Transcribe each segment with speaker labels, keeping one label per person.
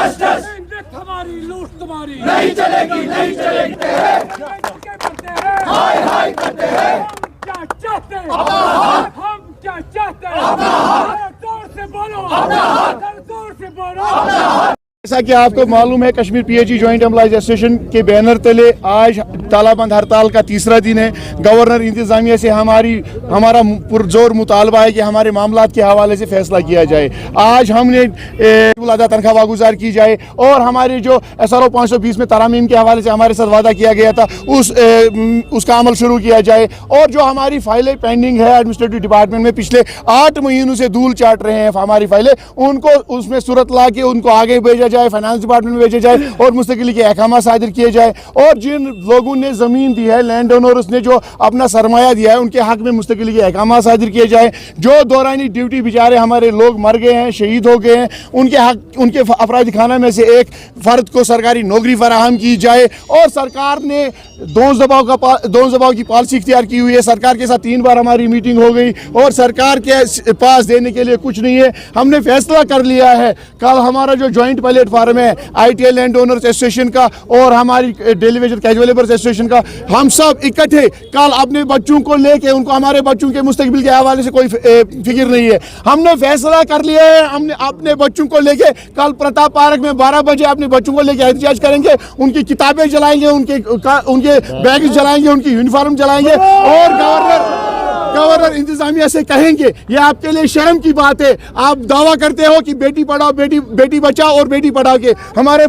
Speaker 1: Justice,
Speaker 2: हमारी लूट तुम्हारी
Speaker 1: नहीं चलेगी, नहीं चलेगी। हाय हाय करते हैं,
Speaker 2: हम क्या चाहते हैं, हम क्या चाहते हैं, जोर से बोलो, जोर से बोलो।
Speaker 3: जैसा कि आपको मालूम है, Kashmir PHE joint employees association के बैनर तले आज तालाबंद हड़ताल का तीसरा दिन है। गवर्नर इंतजामिया से हमारा पुरजोर मुतालबा है कि हमारे मामलात के हवाले से फैसला किया जाए। आज हमने अदा तनख्वाह वागुजार की जाए और हमारे जो SRO 520 में तरामीम के हवाले से हमारे साथ वादा किया गया था उसका अमल शुरू किया जाए। और जो हमारी फाइलें पेंडिंग है एडमिनिस्ट्रेटिव डिपार्टमेंट में, पिछले 8 महीनों से धूल चाट रहे हैं हमारी फाइलें, उनको उसमें सूरत ला के उनको आगे भेजा जाए, फाइनेंस डिपार्टमेंट में भेजा जाए और मुस्तकिली के अहकाम सादिर किए जाए। और जिन लोगों ने ज़मीन दी है, लैंड ओनर्स ने जो अपना सरमाया दिया है, उनके हक में मुस्तकिली के अहकाम सादिर किए जाए। जो दौरानी ड्यूटी बेचारे हमारे लोग मर गए हैं, शहीद हो गए हैं, उनके हक, उनके अफराद खाना में से एक फ़र्द को सरकारी नौकरी फराहम की जाए। और सरकार ने दोष दबाव की पॉलिसी इख्तियार की हुई है। सरकार के साथ 3 बार हमारी मीटिंग हो गई और सरकार के पास देने के लिए कुछ नहीं है। हमने फैसला कर लिया है, कल हमारा जो जॉइंट प्लेटफार्म है ITI लैंड ओनर्स एसोसिएशन का और हमारी daily veg casual labours association का, हम सब इकट्ठे कल अपने बच्चों को लेके, उनको हमारे बच्चों के मुस्तकबिल के हवाले से कोई फिक्र नहीं है, हमने फैसला कर लिया है। हमने अपने बच्चों को लेके कल प्रताप पार्क में 12 बजे अपने बच्चों को लेके एहतजाज करेंगे। उनकी किताबें जलाएंगे, उनके बैग जलाएंगे, उनकी यूनिफॉर्म जलाएंगे और गवर्नर इंतजामिया से कहेंगे, ये आपके लिए शर्म की बात है, आप दावा करते हो कि बेटी पढ़ाओ, बेटी बचाओ और बेटी पढ़ाओ के हमारी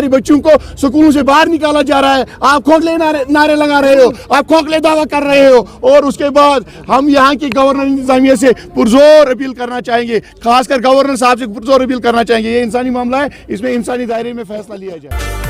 Speaker 3: बच्चों को स्कूलों से बाहर निकाला जा रहा है। आप खोखले नारे लगा रहे हो, आप खोखले दावा कर रहे हो। और उसके बाद हम यहाँ की गवर्नर इंतजामिया से पुरजोर अपील करना चाहेंगे, खासकर गवर्नर साहब से पुरजोर अपील करना चाहेंगे, ये इंसानी मामला है, इसमें इंसानी दायरे में फैसला लिया जाए।